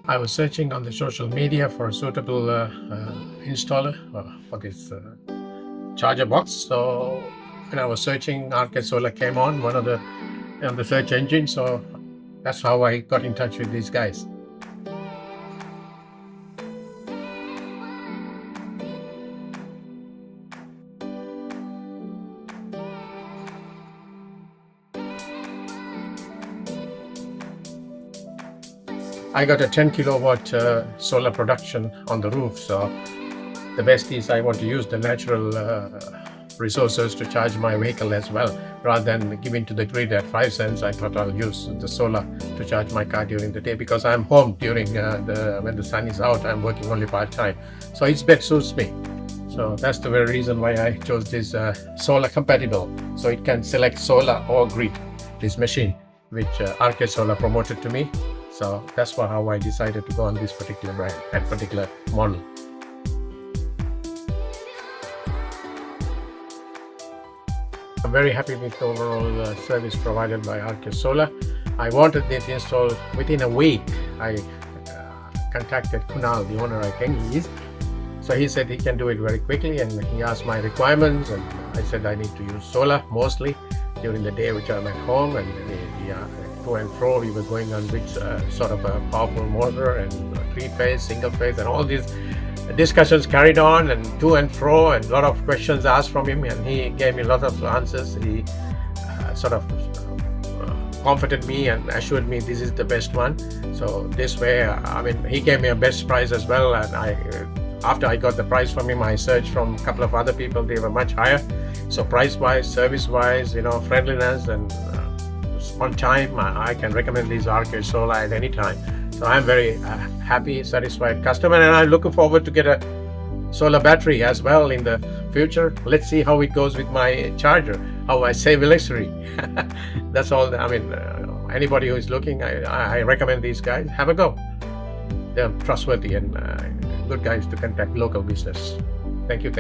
I was searching on the social media for a suitable installer for this charger box. So when I was searching, Arcade Solar came on the search engine. So that's how I got in touch with these guys. I got a 10 kilowatt solar production on the roof. So the best is I want to use the natural resources to charge my vehicle as well. Rather than giving to the grid at 5 cents, I thought I'll use the solar to charge my car during the day, because I'm home during when the sun is out. I'm working only part-time. So its bed suits me. So that's the very reason why I chose this solar compatible. So it can select solar or grid, this machine, which Arcade Solar promoted to me. So that's how I decided to go on this particular brand and particular model. I'm very happy with the overall service provided by Arcade Solar. I wanted this installed within a week. I contacted Kunal, the owner, I think he is. So he said he can do it very quickly, and he asked my requirements, and I said I need to use solar mostly during the day, which I'm at home, and to and fro we were going on which sort of a powerful motor and 3-phase, single phase, and all these discussions carried on, and to and fro, and a lot of questions asked from him, and he gave me a lot of answers. He sort of comforted me and assured me this is the best one. So this way, he gave me a best price as well, and after I got the price from him, I searched from a couple of other people. They were much higher. So price-wise, service-wise, friendliness, and on time, I can recommend these Arcade Solar at any time. So I'm very happy, satisfied customer, and I'm looking forward to get a solar battery as well in the future. Let's see how it goes with my charger, how I save electricity. That's all. Anybody who is looking, I recommend these guys. Have a go. They're trustworthy and good guys to contact local business. Thank you.